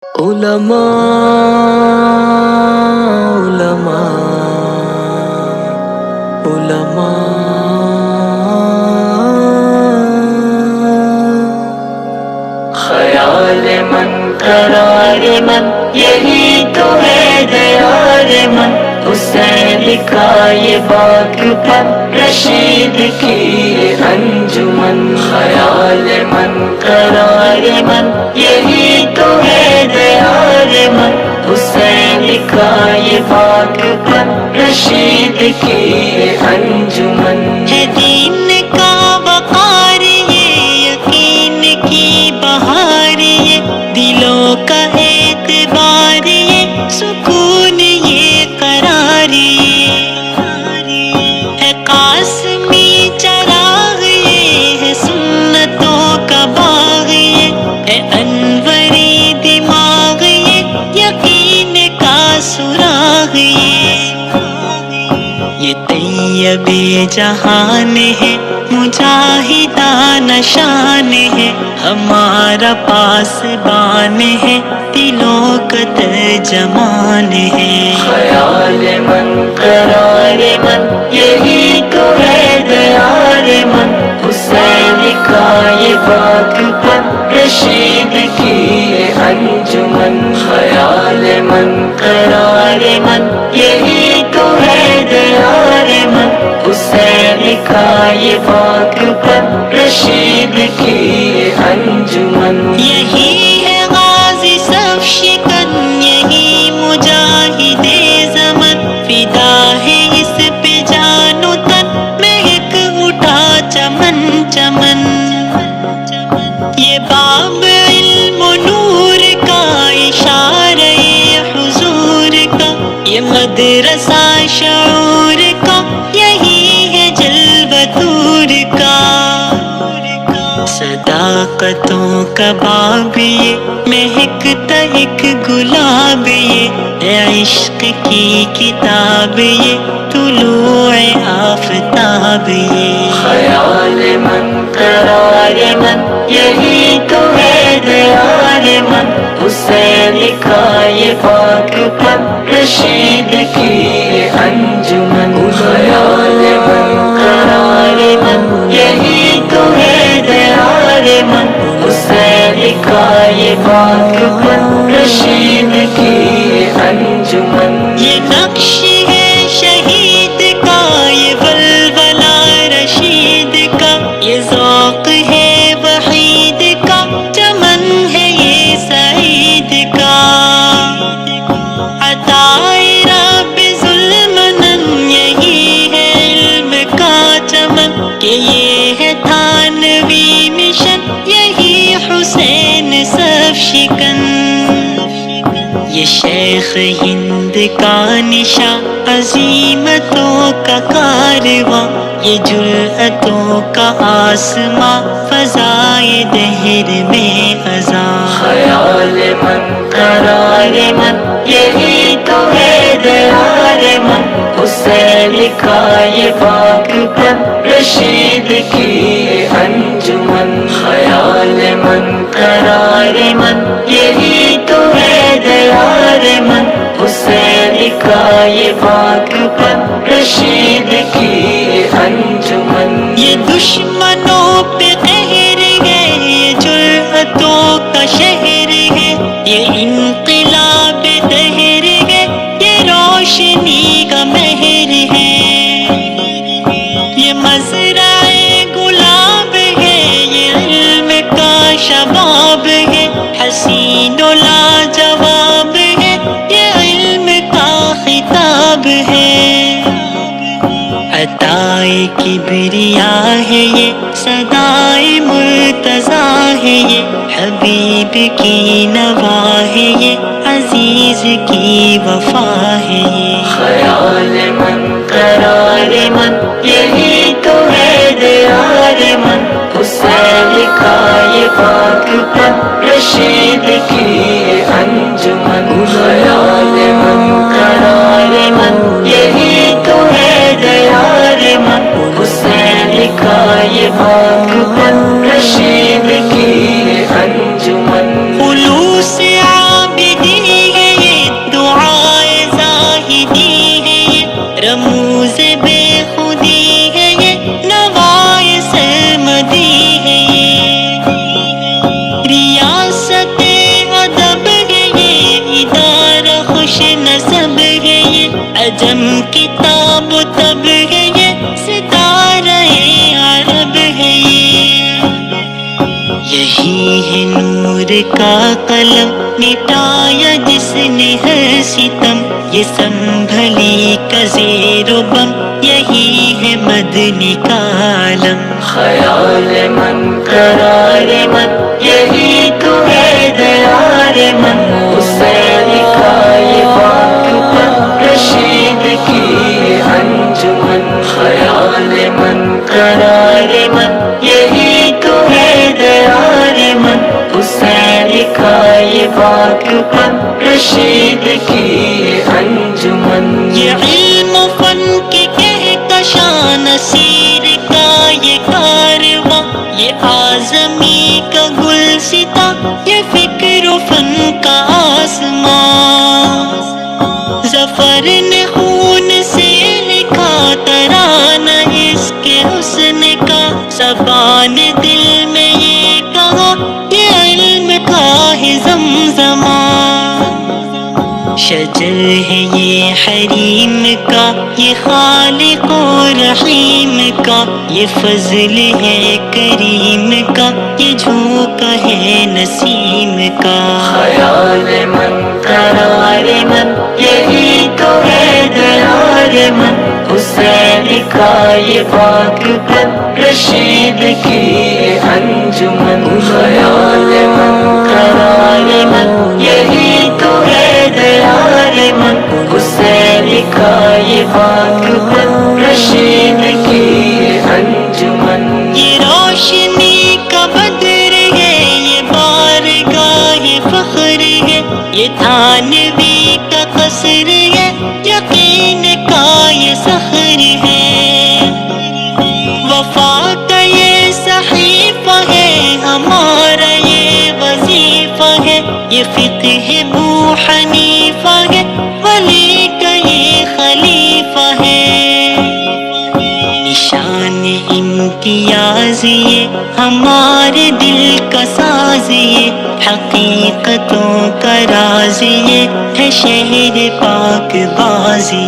علماء علماء علماء، خیال من قرار من یہی تو ہے دیار من، اس نے لکھا یہ باغ پر رشید کی انجمن، خیال من قرار من یہی تو ہے دیار من، اس نے لکھا یہ باغ پر رشید کی انجمن، ہے دین کا وقار یہ یقین کی بہار یہ دلوں کا اعتبار یہ سکون یہ قرار ہے قاسمی چراغ یہ ہے سنتوں کا باغ یہ ہے انوری دماغ یہ یقین کا سراغ یہ طیب جہان ہے مجاہدانہ شان ہے ہمارا پاسبان ہے دلوں کا ترجمان ہے، خیال من قرار من یہی تو ہے دیار من، اس نے لکھا یہ باغ پر رشید کی انجمن، خیال من قرار من یہی تو ہے دیار من، اس نے لکھا یہ باغ پر رشید کی انجمن، یہی ہے غازی صف شکن یہی مجاہد زمن، فدا ہے اس پہ جان و تن مہک اٹھا چمن چمن، یہ باب علم و نور کا اشارہ حضور کا، یہ مدرسہ شعور کا یہی ہے جلوہ طور کا، صداقتوں کا باب یہ مہکتا ایک گلاب یہ ہے عشق کی کتاب یہ طلوع آفتاب یہ، خیال من قرار من یہی تو ہے دیار من، اس نے لکھا یہ باغ پر رشید کی انجمن، خیال من قرار من یہی تو ہے دیار من، اس نے لکھا یہ باغ پر رشید کی انجمن، یہ نقش ہے شہید کا یہ ولولہ رشید کا، یہ ذوق ہے وحید کا چمن ہے یہ سعید کا، عطائے رب ظلمنن یہی ہے علم کا چمن، کہ یہ ہے تھانوی مشن یہی حسین صف شکن، یہ شیخ ہند کا نشاں عظیمتوں کا کارواں، یہ جرأتوں کا آسماں فضائے دہر میں ازاں، خیال من قرار من یہی تو ہے دیار من، اس نے لکھا یہ باغ پر رشید کی انجمن، خیال من قرار من یہی تو ہے دیار من، اس نے لکھا یہ باغ پر رشید کی انجمن، یہ دشمنوں پہ قہر ہے یہ جرأتوں کا شہر ہے یہ انقلاب دہر ہے یہ روشنی کا مہر ہے، یہ مزرعہ گلاب ہے یہ علم کا شباب ہے حسین و لاجواب ہے یہ علم کا خطاب ہے، عطائے کبریا ہے یہ صدائے مرتضیٰ ہے یہ حبیب کی نوا ہے یہ عزیز کی وفا ہے یہ، خیال من قرار من یہی تو ہے دیار من، اس نے لکھا یہ باغ پر رشید کی انجمن، خیال من قرار من یہی تو ہے دیار من، اس نے لکھا یہ باغ پر رشید کی انجمن، خلوص عابد کا قلم مٹایا جس نے ہر ستم، یہ سنبھلی کا زیر و بم، یہی ہے مدنی کا عالم۔ خیال من قرار من، یہی تو ہے دیار من، حسین کا یہ پاک پن، رشید کی انجمن۔ خیال من قرار من، یہی تو ہے دیار من، حسین کا یہ پاک پن، رشید کی انجمن۔ یہ علم و فن کے کہکشاں نصیر کا یہ کارواں، یہ اعظمی کا گلستاں، یہ فکر و فن کا آسمان۔ ظفر نے خون سے لکھا ترانہ اس کے حسن کا، صبا نے دل میں یہ کہا یہ علم کا ہے زمزمہ۔ شجر ہے یہ حریم کا، یہ خالق و رحیم کا، یہ فضل ہے کریم کا، یہ جھونکا ہے نسیم کا۔ خیال من قرار من، یہی تو ہے دیار من، حسین کا یہ پاک پن، رشید کی انجمن۔ خیال من قرار من، یہی تو ہے دیار من، حسین کا یہ پاک پن، رشید کی انجمن۔ یہ روشنی کا بدر ہے، یہ بارگاہ فخر ہے، یہ تھانوی کا قصر ہے، یقین کا یہ صخر ہے۔ وفا کا یہ صحیفہ ہے، ہمارا یہ وظیفہ ہے، یہ فقہ ابو حنیفہ ہے، ولی کا یہ خلیفہ ہے۔ نشان امتیاز یہ ہمارے دل کا ساز، یہ حقیقتوں کا راز، یہ ہے شہر پاک بازی۔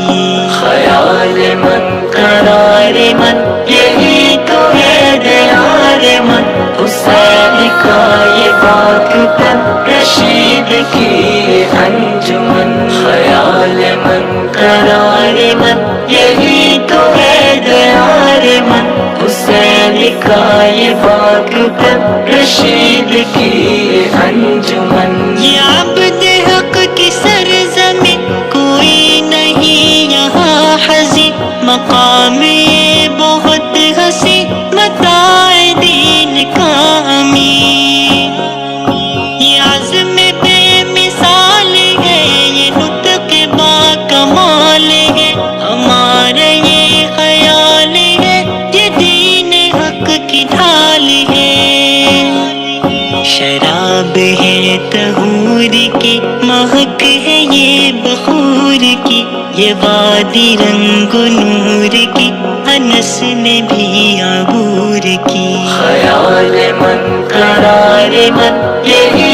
خیال من قرار من، یہی تو ہے دیار من، حسین کا یہ پاک پن، رشید کی انجمن۔ خیال من قرار من، یہی تو ہے دیار من، حسین کا یہ پاک پن، رشید کی انجمن۔ یہ عبد حق کی سرزمین، کوئی نہیں یہاں حزین، مقام یہ بہت حسین، متاع دین کا امین۔ یہ عزم بے مثال ہے، یہ نطق با کمال ہے، ہمارا یہ خیال ہے، یہ دین حق کی ڈھال ہے۔ شراب ہے طہور کی، مہک ہے یہ بخور کی، یہ وادی رنگ و نور کی، انس نے بھی عبور کی۔ خیال من قرار من، یہی